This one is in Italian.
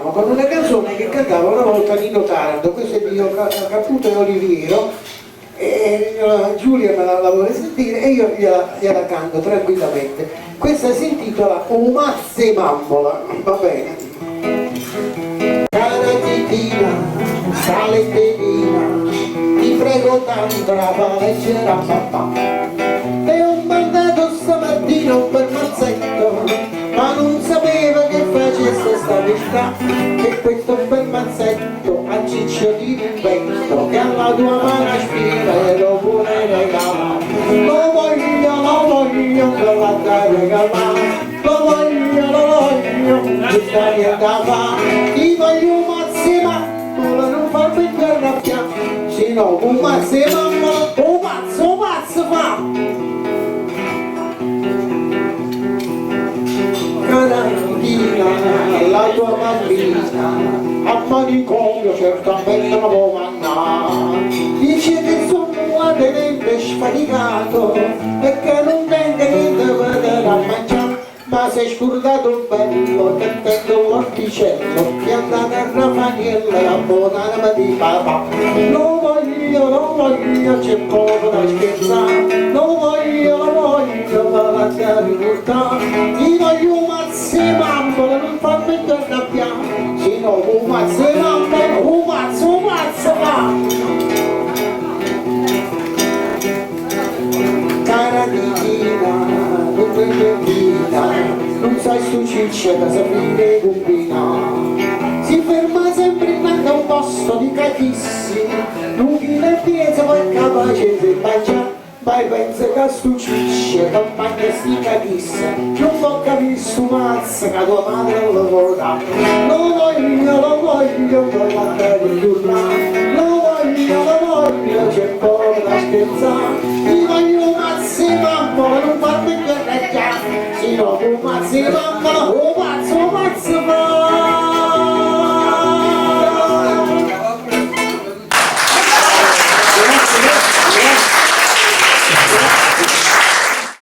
chiudiamo con una canzone che cantava una volta Nino Taranto, questo è il mio Caputo e Oliviero, e Giulia me la vuole sentire e io gliela canto tranquillamente. Questa si intitola O Mazze Mammola, va bene? Cara Titina, sale tenina, ti prego tanto la fa leggere a papà. Te ho mandato stamattina un bel mazzetto, ma non sapeva che facesse sta verità, che questo bel mazzetto a ciccio di vento che alla tua mano spira e lo vuole regalare. Lo voglio per la da regalare, lo voglio, questa niente da fare. Ti voglio un mazze mammola, non farmi arrabbiare, se no un mazze mammola, un mazzo fa. Carantina, la tua bambina, a manicomio certamente non può mandare. Dice che sono tenente sfaticato e che non tenga niente per da mangiare, ma si è scordato il bello che tengo l'orticello, che è andata a Raffaella la buona di papà. Lo voglio, c'è poco da scherzare, lo voglio, per la carità. Ti voglio un mazze mammola, non farmi arrabbiare, se no un mazze mammola, un mazzo va. Cara Titina, non prendina, non sai stu ciccia che sapere combina. Si ferma sempre in un posto di cachissimi, non china piezza ma è capace di mangiare. Mai pensa che stu ciccia che mangia sti cachissa, non può capire stu mazzo che tua madre lo vuole dare. Lo voglio per la terra di urlare, lo voglio, c'è poco da scherzare. Ti voglio mazze mammola, non farmi arrabbiare, se no un mazze mammola, un mazzo